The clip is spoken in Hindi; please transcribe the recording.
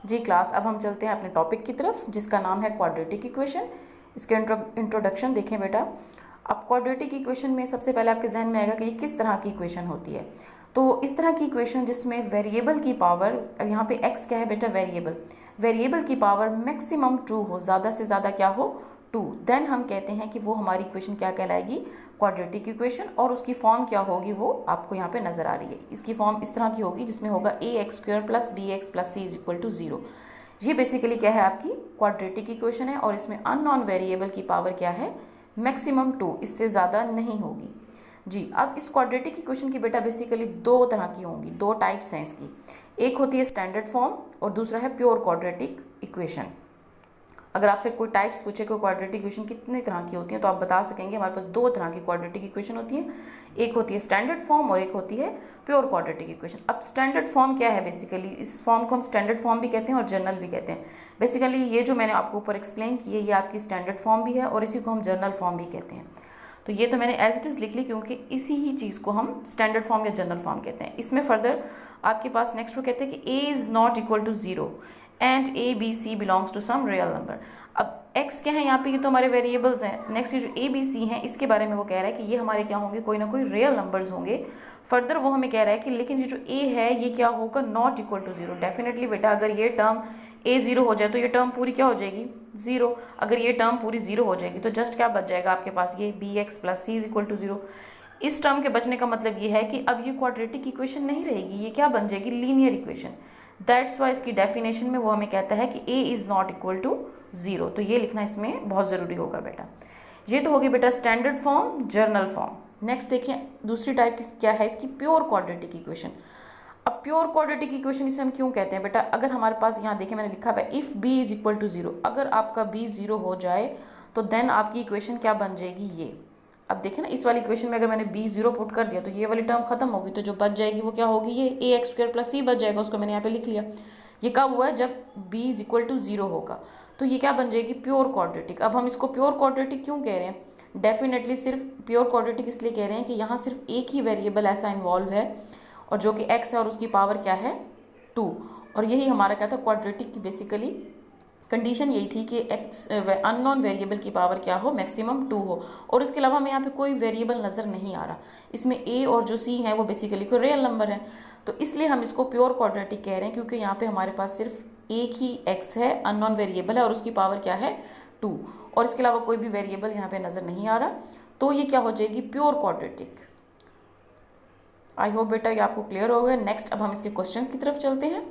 जी क्लास, अब हम चलते हैं अपने टॉपिक की तरफ जिसका नाम है क्वाड्रेटिक इक्वेशन। इसके इंट्रोडक्शन देखें बेटा। अब क्वाड्रेटिक इक्वेशन में सबसे पहले आपके जहन में आएगा कि ये किस तरह की इक्वेशन होती है। तो इस तरह की इक्वेशन जिसमें वेरिएबल की पावर, अब यहाँ पे x क्या है बेटा, वेरिएबल की पावर मैक्सिमम 2 हो, ज़्यादा से ज़्यादा क्या हो, 2, देन हम कहते हैं कि वो हमारी इक्वेशन क्या कहलाएगी, क्वाड्रेटिक इक्वेशन। और उसकी फॉर्म क्या होगी वो आपको यहाँ पे नजर आ रही है। इसकी फॉर्म इस तरह की होगी जिसमें होगा ax² + bx + c = 0। ये बेसिकली क्या है, आपकी क्वाड्रेटिक इक्वेशन है और इसमें अननोन वेरिएबल की पावर क्या है, मैक्सिमम 2, इससे ज़्यादा नहीं होगी। जी, अब इस क्वाड्रेटिक इक्वेशन की बेटा बेसिकली दो तरह की होंगी, दो टाइप्स हैं इसकी। एक होती है स्टैंडर्ड फॉर्म और दूसरा है प्योर क्वाड्रेटिक इक्वेशन। अगर आपसे कोई टाइप्स पूछे कि क्वाड्रेटिक इक्वेशन कितने तरह की होती हैं तो आप बता सकेंगे हमारे पास दो तरह की क्वाड्रेटिक इक्वेशन होती है, एक होती है स्टैंडर्ड फॉर्म और एक होती है प्योर क्वाड्रेटिक इक्वेशन। अब स्टैंडर्ड फॉर्म क्या है, बेसिकली इस फॉर्म को हम स्टैंडर्ड फॉर्म भी कहते हैं और जर्नल भी कहते हैं। बेसिकली ये जो मैंने आपको ऊपर एक्सप्लेन की है ये आपकी स्टैंडर्ड फॉर्म भी है और इसी को हम जर्नल फॉर्म भी कहते हैं। तो ये तो मैंने एज इट इज़ लिख ली क्योंकि इसी ही चीज़ को हम स्टैंडर्ड फॉर्म या जनरल फॉर्म कहते हैं। इसमें फर्दर आपके पास नेक्स्ट वो कहते हैं कि a is not equal to 0 and a b c belongs to some real number. अब x क्या है यहाँ पे, ये तो हमारे वेरिएबल्स हैं। नेक्स्ट ये जो a b c हैं इसके बारे में वो कह रहा है कि ये हमारे क्या होंगे, कोई ना कोई रियल नंबर्स होंगे। फर्दर वो हमें कह रहा है कि लेकिन ये जो a है ये क्या होगा, नॉट इक्वल टू 0। डेफिनेटली बेटा अगर ये टर्म a 0 हो जाए तो ये टर्म पूरी क्या हो जाएगी, 0। अगर ये टर्म पूरी 0 हो जाएगी तो जस्ट क्या बच जाएगा आपके पास, ये bx + c = 0। इस टर्म के बचने का मतलब ये है कि अब ये क्वाड्रेटिक इक्वेशन नहीं रहेगी, ये क्या बन जाएगी, लीनियर इक्वेशन। दैट्स वाई इसकी डेफिनेशन में वो हमें कहता है कि a is not equal to 0। तो ये लिखना इसमें बहुत ज़रूरी होगा बेटा। ये तो होगी बेटा standard form, journal form. Next देखिए दूसरी टाइप की क्या है इसकी, प्योर क्वाड्रेटिक इक्वेशन। अब प्योर क्वाड्रेटिक इक्वेशन इसे हम क्यों कहते हैं बेटा, अगर हमारे पास यहाँ देखिए मैंने लिखा हुआ है if b is equal to 0, अगर आपका b 0 हो जाए तो देन आपकी इक्वेशन क्या बन जाएगी, ये। अब देखिए ना इस वाली इक्वेशन में अगर मैंने b 0 पुट कर दिया तो ये वाली टर्म खत्म होगी, तो जो बच जाएगी वो क्या होगी, ये ax² + c बच जाएगा, उसको मैंने यहाँ पे लिख लिया। ये कब हुआ है, जब b इज इक्वल टू 0 होगा, तो ये क्या बन जाएगी, प्योर क्वाड्रेटिक। अब हम इसको प्योर क्वाड्रेटिक क्यों कह रहे हैं, डेफिनेटली सिर्फ प्योर क्वाड्रेटिक इसलिए कह रहे हैं कि यहाँ सिर्फ एक ही वेरिएबल ऐसा इन्वॉल्व है और जो कि x है और उसकी पावर क्या है, 2। और यही हमारा क्या था, क्वाड्रेटिक की बेसिकली कंडीशन यही थी कि x अननोन वेरिएबल की पावर क्या हो, मैक्सिमम 2 हो। और इसके अलावा हमें यहाँ पे कोई वेरिएबल नज़र नहीं आ रहा, इसमें a और जो c है वो बेसिकली कोई रियल नंबर है। तो इसलिए हम इसको प्योर क्वाड्रेटिक कह रहे हैं क्योंकि यहाँ पे हमारे पास सिर्फ एक ही x है, अननोन वेरिएबल है और उसकी पावर क्या है, 2। और इसके अलावा कोई भी वेरिएबल यहाँ पे नज़र नहीं आ रहा, तो ये क्या हो जाएगी, प्योर क्वाड्रेटिक। आई होप बेटा ये आपको क्लियर हो गया। नेक्स्ट अब हम इसके क्वेश्चन की तरफ चलते हैं।